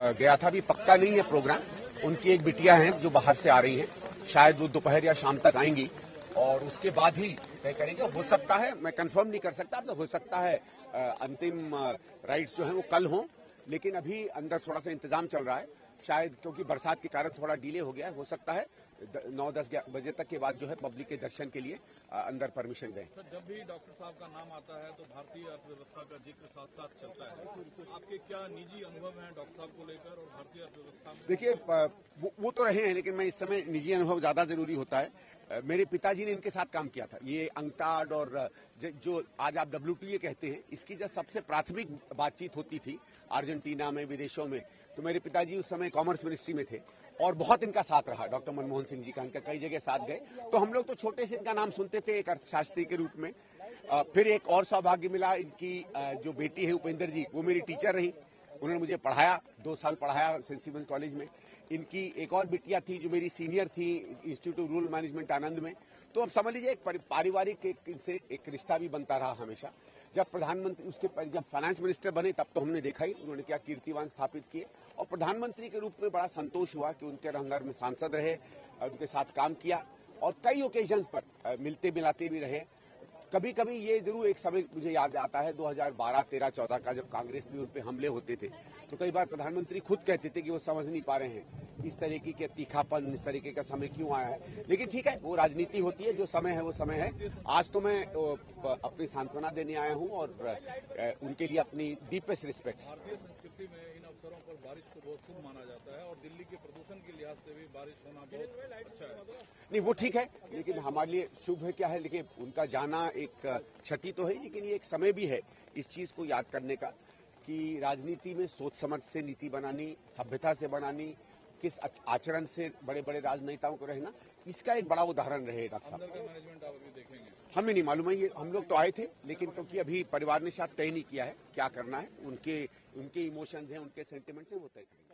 गया था, अभी पक्का नहीं है प्रोग्राम। उनकी एक बिटिया है जो बाहर से आ रही है, शायद वो दोपहर या शाम तक आएंगी और उसके बाद ही तय करेंगे। हो सकता है, मैं कंफर्म नहीं कर सकता, तो हो सकता है अंतिम राइट्स जो है वो कल हों, लेकिन अभी अंदर थोड़ा सा इंतजाम चल रहा है। शायद क्योंकि बरसात के कारण थोड़ा डिले हो गया है, हो सकता है 9-10 बजे तक के बाद जो है पब्लिक के दर्शन के लिए अंदर परमिशन दें। सर, जब भी डॉक्टर साहब का नाम आता है तो भारतीय अर्थव्यवस्था का जिक्र साथ साथ चलता है। आपके क्या निजी अनुभव हैं डॉक्टर साहब को लेकर और भारतीय अर्थव्यवस्था में? देखिए, वो तो रहे हैं, लेकिन मैं इस समय निजी अनुभव ज्यादा जरूरी होता है। मेरे पिताजी ने इनके साथ काम किया था। ये अंकटाड और जो आज आप WTA कहते हैं, इसकी जब सबसे प्राथमिक बातचीत होती थी अर्जेंटीना में, विदेशों में, तो मेरे पिताजी उस समय कॉमर्स मिनिस्ट्री में थे और बहुत इनका साथ रहा। डॉक्टर मनमोहन सिंह जी का इनका कई जगह साथ गए, तो हम लोग तो छोटे से इनका नाम सुनते थे एक अर्थशास्त्री के रूप में। फिर एक और सौभाग्य मिला, इनकी जो बेटी है उपेंद्र जी, वो मेरी टीचर रही। उन्होंने मुझे पढ़ाया, 2 साल पढ़ाया सेंट स्टीफेंस कॉलेज में। इनकी एक और बिटिया थी जो मेरी सीनियर थी इंस्टीट्यूट ऑफ रूरल मैनेजमेंट आनंद में। तो अब समझ लीजिए एक पारिवारिक इनसे एक रिश्ता भी बनता रहा हमेशा। जब प्रधानमंत्री जब फाइनेंस मिनिस्टर बने तब तो हमने देखा ही उन्होंने क्या कीर्तिमान स्थापित किए, और प्रधानमंत्री के रूप में बड़ा संतोष हुआ कि उनके रंगघर में सांसद रहे, उनके साथ काम किया और कई ओकेजन्स पर मिलते मिलाते भी रहे। कभी कभी ये जरूर एक समय मुझे याद आता है 2012, 13, 14 का, जब कांग्रेस में उन पे हमले होते थे, तो कई बार प्रधानमंत्री खुद कहते थे कि वो समझ नहीं पा रहे हैं इस तरीके के तीखापन, इस तरीके का समय क्यों आया है। लेकिन ठीक है, वो राजनीति होती है, जो समय है वो समय है। आज तो मैं अपनी सांत्वना देने आया हूँ और उनके लिए अपनी डीपेस्ट रिस्पेक्ट। भारतीय संस्कृति में इन अवसरों पर बारिश को बहुत शुभ माना जाता है और दिल्ली के प्रदूषण के लिहाज से भी बारिश होना बहुत अच्छा है। नहीं, वो ठीक है, लेकिन हमारे लिए शुभ है क्या है, लेकिन उनका जाना एक क्षति तो है, लेकिन ये एक समय भी है इस चीज को याद करने का कि राजनीति में सोच समझ से नीति बनानी, सभ्यता से बनानी, किस आचरण से बड़े बड़े राजनेताओं को रहना, इसका एक बड़ा उदाहरण रहेगा। अंदर का मैनेजमेंट आप अभी देखेंगे? हमें नहीं मालूम है, ये हम लोग तो आए थे, लेकिन क्योंकि अभी परिवार ने शायद तय नहीं किया है क्या करना है, उनके इमोशंस हैं, उनके सेंटिमेंट्स हैं, वो तय करेंगे।